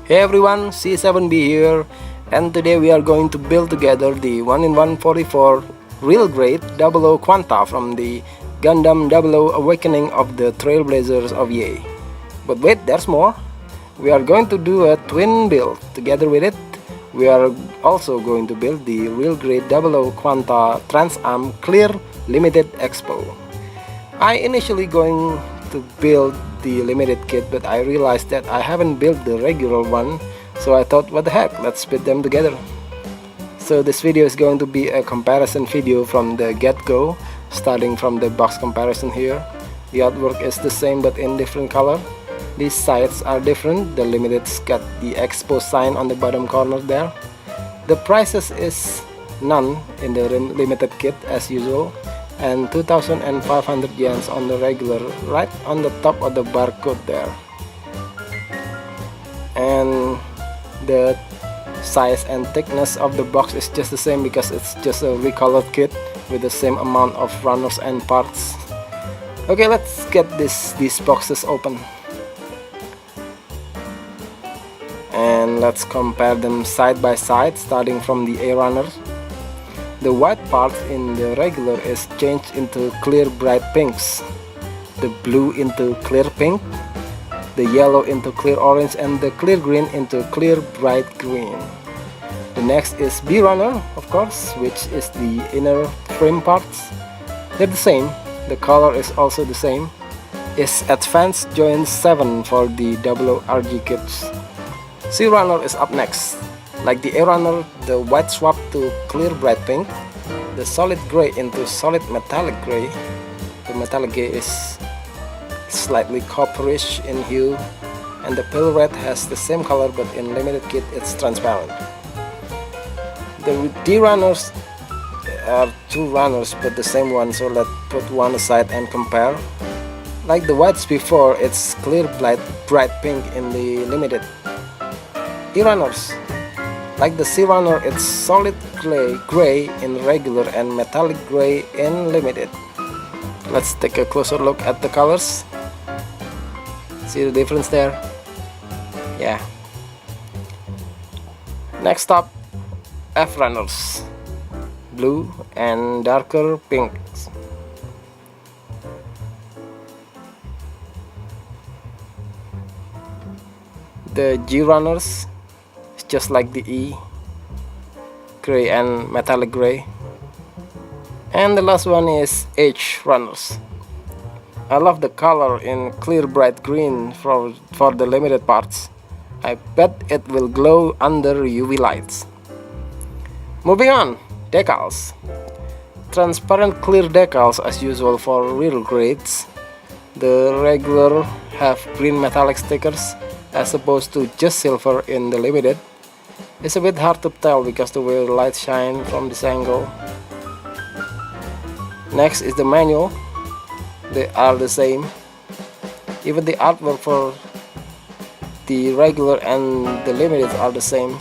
Hey everyone, C7B here, and today we are going to build together the 1-in-144 real grade 00 Quanta from the Gundam 00 Awakening of the Trailblazers of Ye. But wait, there's more. We are going to do a twin build. Together with it, we are also going to build the real grade 00 Quanta Trans Am Clear Limited Expo. I initially going to build the limited kit, but I realized that I haven't built the regular one, so I thought, what the heck, let's split them together. So this video is going to be a comparison video from the get-go, starting from the box comparison here. The artwork is the same but in different color. These sides are different. The limited's got the expo sign on the bottom corner there. The prices is none in the limited kit as usual, and 2,500 yens on the regular, right on the top of the barcode there. And the size and thickness of the box is just the same because it's just a recolored kit with the same amount of runners and parts. Okay, let's get these boxes open and let's compare them side by side, starting from the A runner. The white part in the regular is changed into clear bright pinks, the blue into clear pink, the yellow into clear orange, and the clear green into clear bright green. The next is B runner, of course, which is the inner frame parts. They're the same, the color is also the same. It's Advanced Joint 7 for the 00 RG kits. C runner is up next. Like the A runner, the white swap to clear bright pink, the solid gray into solid metallic gray. The metallic gray is slightly copperish in hue, and the pale red has the same color, but in limited kit it's transparent. The D runners are two runners but the same one, so let's put one aside and compare. Like the whites before, it's clear bright pink in the limited. E runners, like the C runner, it's solid gray in regular and metallic gray in limited. Let's take a closer look at the colors. See the difference there? Yeah. Next up, F runners, blue and darker pinks. The G runners, just like the E, gray and metallic gray. And the last one is H runners. I love the color in clear bright green for the limited parts. I bet it will glow under UV lights. Moving on, decals. Transparent clear decals as usual for real grades. The regular have green metallic stickers as opposed to just silver in the limited. It's a bit hard to tell because the way the light shine from this angle. Next is the manual. They are the same. Even the artwork for the regular and the limited are the same.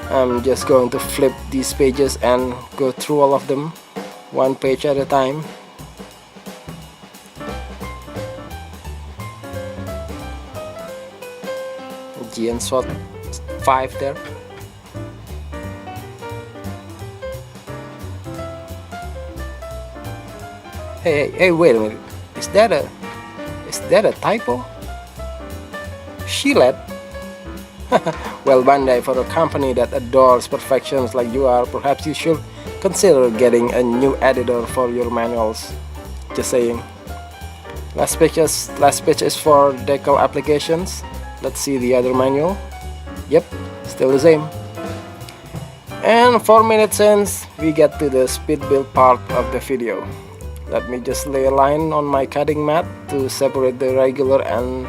I'm just going to flip these pages and go through all of them, one page at a time. GN SWAT 5 there. Hey, wait a minute. Is that a typo? Shelet? Well, Bandai, for a company that adores perfections like you are, perhaps you should consider getting a new editor for your manuals. Just saying. Last page is for decal applications. Let's see the other manual. Yep, still the same. And 4 minutes since we get to the speed build part of the video. Let me just lay a line on my cutting mat to separate the regular and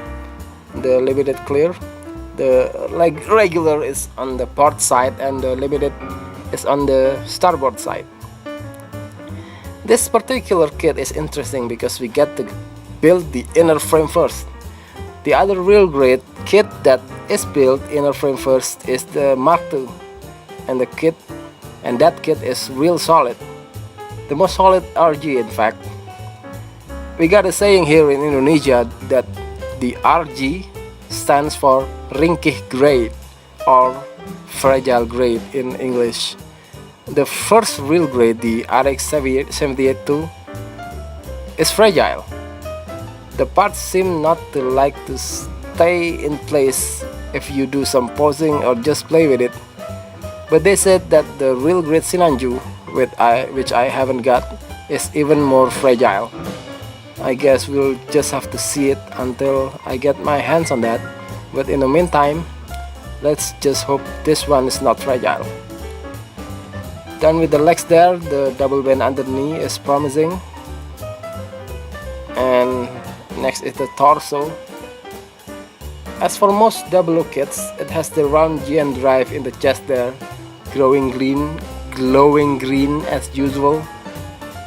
the limited clear. The regular is on the port side and the limited is on the starboard side. This particular kit is interesting because we get to build the inner frame first. The other real grade kit that is built inner frame first is the Mark II, and that kit is real solid. The most solid RG, in fact. We got a saying here in Indonesia that the RG stands for ringkih grade or fragile grade in English. The first real grade, the RX 782, is fragile. The parts seem not to like to stay in place if you do some posing or just play with it. But they said that the real grade Sinanju, which I haven't got, is even more fragile. I guess we'll just have to see it until I get my hands on that. But in the meantime, let's just hope this one is not fragile. Done with the legs there, the double bend under the knee is promising. And next is the torso. As for most double kits, it has the round GN drive in the chest there, glowing green as usual.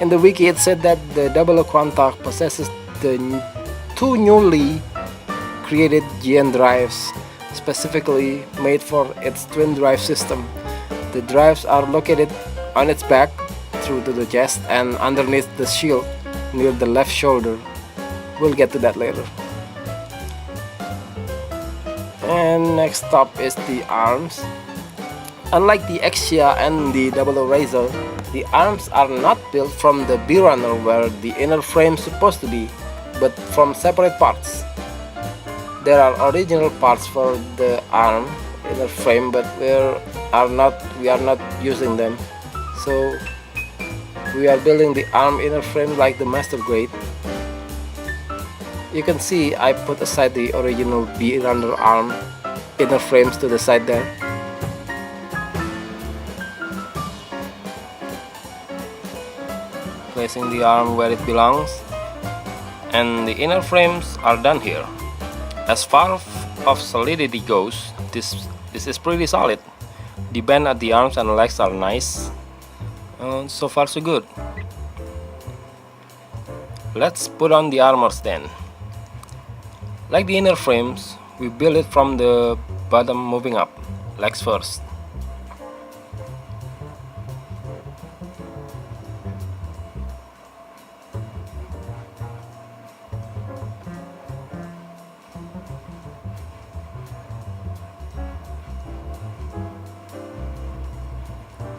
In the wiki it said that the Double Quanta possesses the two newly created GN drives, specifically made for its twin drive system. The drives are located on its back through to the chest and underneath the shield near the left shoulder. We'll get to that later. And next up is the arms. Unlike the Exia and the Double Razor, the arms are not built from the B-Runner where the inner frame is supposed to be, but from separate parts. There are original parts for the arm inner frame, but we are not using them. So we are building the arm inner frame like the Master Grade. You can see I put aside the original B-Runner arm inner frames to the side there. Placing the arm where it belongs, and the inner frames are done here. As far of solidity goes, this is pretty solid. The bend at the arms and legs are nice. So far so good. Let's put on the armors then. Like the inner frames, we build it from the bottom moving up, legs first.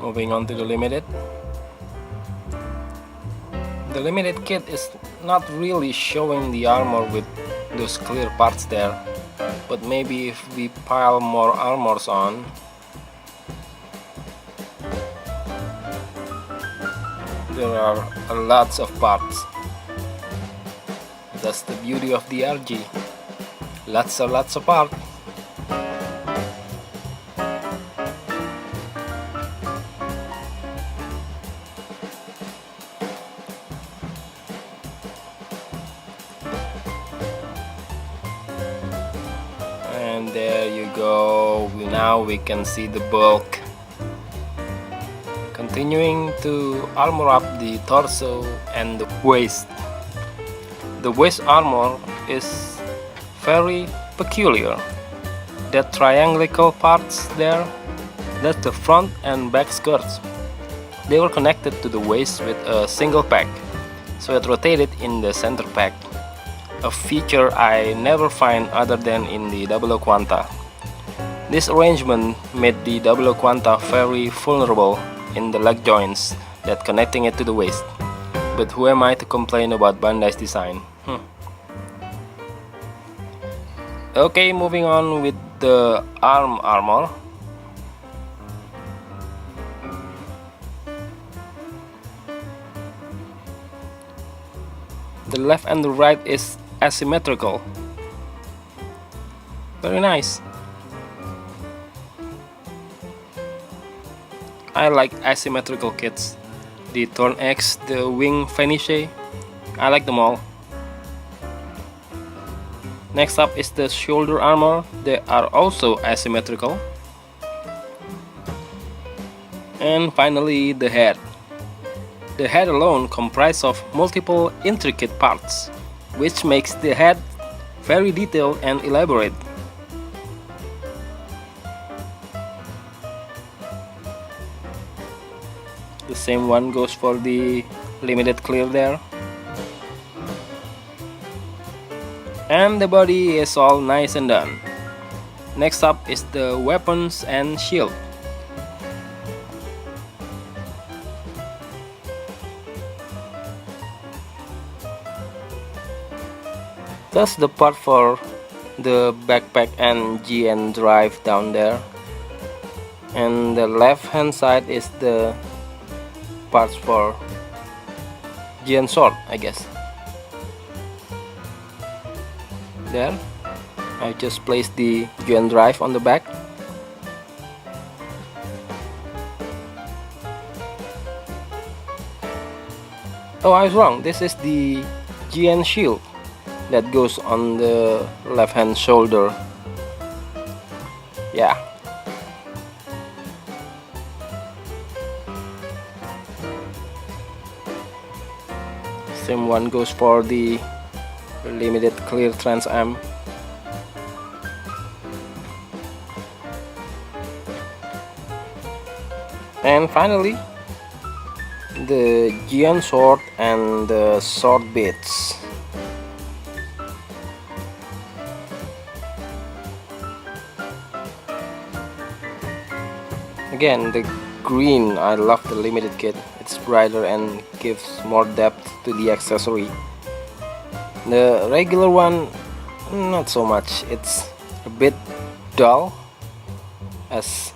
Moving on to the limited. The limited kit is not really showing the armor with those clear parts there, but maybe if we pile more armors on, there are lots of parts. That's the beauty of the RG. Lots of parts. And there you go. Now we can see the bulk. Continuing to armor up the torso and the waist. The waist armor is very peculiar. That triangular parts there, that's the front and back skirts. They were connected to the waist with a single peg, so it rotated in the center peg. A feature I never find other than in the Double Quanta. This arrangement made the Double Quanta very vulnerable in the leg joints that connecting it to the waist. But who am I to complain about Bandai's design? Okay, moving on with the arm armor. The left and the right is asymmetrical. Very nice. I like asymmetrical kits. The Torn X, the Wing Finish, I like them all. Next up is the shoulder armor. They are also asymmetrical. And finally the head. The head alone comprises of multiple intricate parts, which makes the head very detailed and elaborate. The same one goes for the limited clear there. And the body is all nice and done. Next up is the weapons and shield. That's the part for the backpack and GN drive down there, and the left hand side is the parts for GN sword, I guess. There, I just placed the GN drive on the back. Oh, I was wrong, this is the GN shield that goes on the left hand shoulder. Yeah. Same one goes for the limited clear Trans Am. And finally, the GN sword and the sword bits. Again, the green, I love the limited kit. It's brighter and gives more depth to the accessory. The regular one, not so much. It's a bit dull as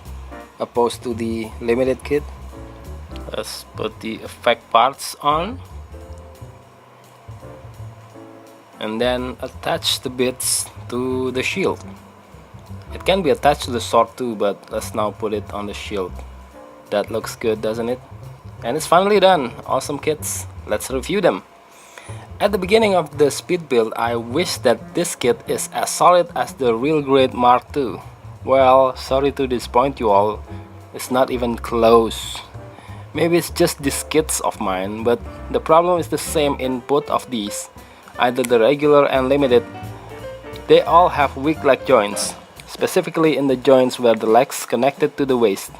opposed to the limited kit. Let's put the effect parts on and then attach the bits to the shield. It can be attached to the sword too, but let's now put it on the shield. That looks good, doesn't it? And it's finally done. Awesome kits. Let's review them. At the beginning of the speed build, I wish that this kit is as solid as the Real Grade Mark II. Well, sorry to disappoint you all, it's not even close. Maybe it's just these kits of mine, but the problem is the same in both of these. Either the regular and limited, they all have weak leg joints, specifically in the joints where the legs connected to the waist.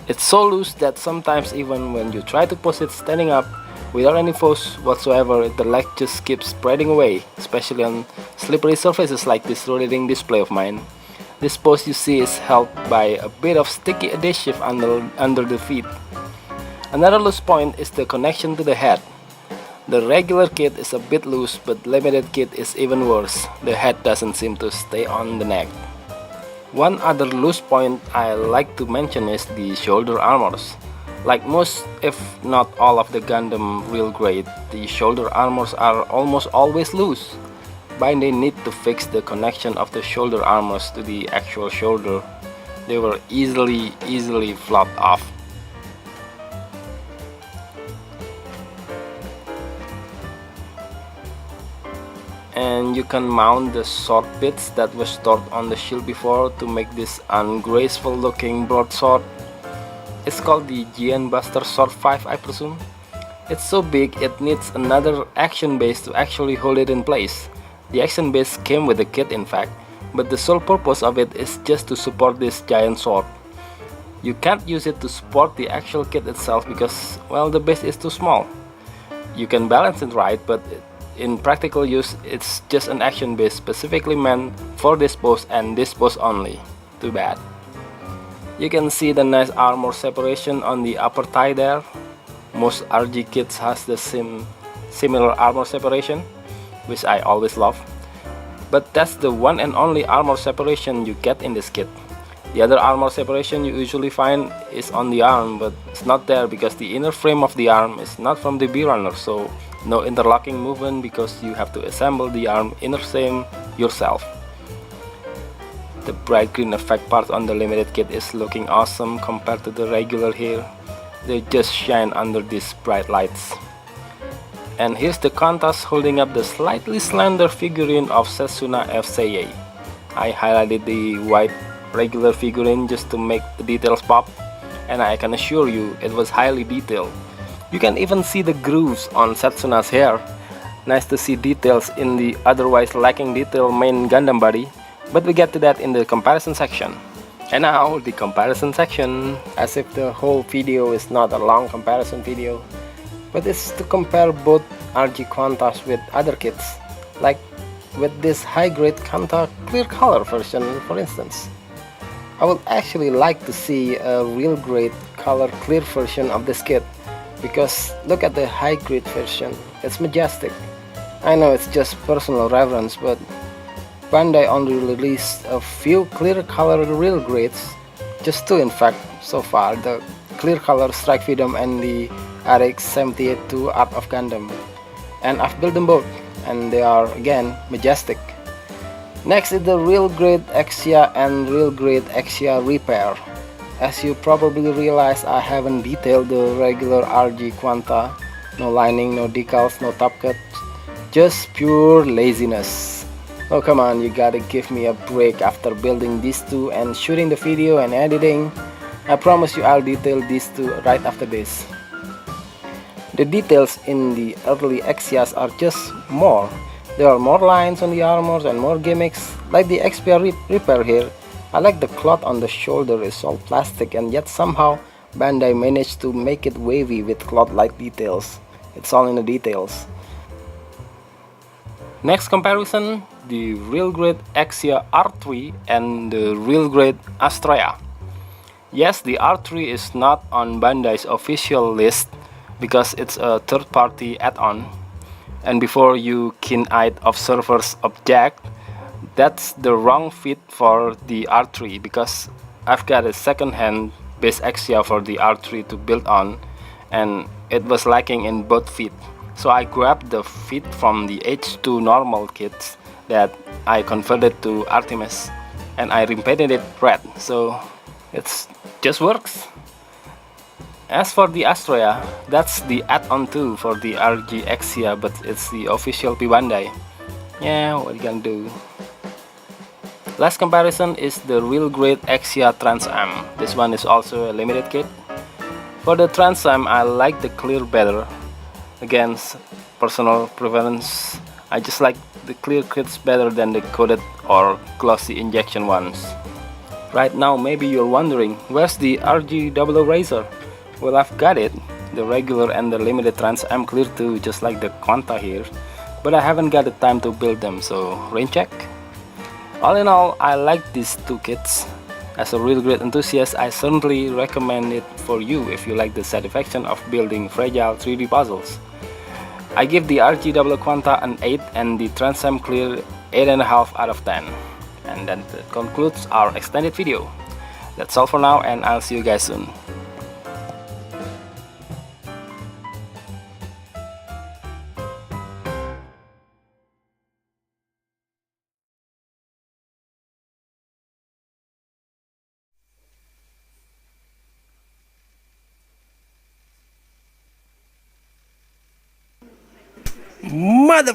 It's so loose that sometimes even when you try to pose it standing up without any force whatsoever, the leg just keeps spreading away, especially on slippery surfaces like this rotating display of mine. This pose you see is helped by a bit of sticky adhesive under the feet. Another loose point is the connection to the head. The regular kit is a bit loose, but limited kit is even worse. The head doesn't seem to stay on the neck. One other loose point I like to mention is the shoulder armors. Like most, if not all of the Gundam Real Grade, the shoulder armors are almost always loose. But they need to fix the connection of the shoulder armors to the actual shoulder. They were easily flopped off. And you can mount the sword bits that were stored on the shield before to make this ungraceful looking broadsword. It's called the GN Buster Sword 5, I presume. It's so big it needs another action base to actually hold it in place. The action base came with the kit in fact, but the sole purpose of it is just to support this giant sword. You can't use it to support the actual kit itself because, well, the base is too small. You can balance it right, but in practical use, it's just an action base specifically meant for this pose and this pose only. Too bad. You can see the nice armor separation on the upper thigh there. Most RG kits has the similar armor separation, which I always love. But that's the one and only armor separation you get in this kit. The other armor separation you usually find is on the arm, but it's not there because the inner frame of the arm is not from the B-Runner, so no interlocking movement because you have to assemble the arm inner frame yourself. The bright green effect part on the limited kit is looking awesome compared to the regular here. They just shine under these bright lights. And here's the contrast holding up the slightly slender figurine of Setsuna F. Seiei. I highlighted the white regular figurine just to make the details pop, and I can assure you it was highly detailed. You can even see the grooves on Setsuna's hair. Nice to see details in the otherwise lacking detail main Gundam body, but we get to that in the comparison section. And now the comparison section, as if the whole video is not a long comparison video, but it's to compare both RG Quantas with other kits, like with this high-grade Kanta clear color version, for instance. I would actually like to see a real grade color clear version of this kit, because look at the high grade version, it's majestic. I know it's just personal reference, but Bandai only released a few clear color real grades, just two in fact so far, the clear color Strike Freedom and the RX 78-2 Art of Gundam. And I've built them both, and they are again majestic. Next is the real grade Exia and real grade Exia Repair. As you probably realize, I haven't detailed the regular RG Quanta. No lining, no decals, no top cut, just pure laziness. Oh come on, you gotta give me a break after building these two and shooting the video and editing. I promise you I'll detail these two right after this. The details in the early Exias are just more. There are more lines on the armors and more gimmicks, like the XPR repair here. I like the cloth on the shoulder is all plastic, and yet somehow Bandai managed to make it wavy with cloth-like details. It's all in the details. Next comparison, the real grade Exia R3 and the real grade Astrea. Yes, the R3 is not on Bandai's official list because it's a third-party add-on. And before you keen-eyed observers object, that's the wrong fit for the R3, because I've got a second-hand base Exia for the R3 to build on, and it was lacking in both feet. So I grabbed the feet from the H2 normal kits that I converted to Artemis, and I repainted it red, so it just works. As for the Astrea, that's the add-on too for the RG Exia, but it's the official P Bandai. Yeah, what you gonna do? Last comparison is the real grade Exia Trans Am. This one is also a limited kit. For the Trans Am, I like the clear better. Against personal preference, I just like the clear kits better than the coated or glossy injection ones. Right now, maybe you're wondering, where's the RG 00 Razor? Well, I've got it, the regular and the limited Trans Am clear too, just like the Quanta here, but I haven't got the time to build them, so rain check. All in all, I like these two kits. As a real great enthusiast, I certainly recommend it for you if you like the satisfaction of building fragile 3D puzzles. I give the RG 00 Quanta an 8 and the Trans Am clear 8.5 out of 10. And that concludes our extended video. That's all for now, and I'll see you guys soon. Mother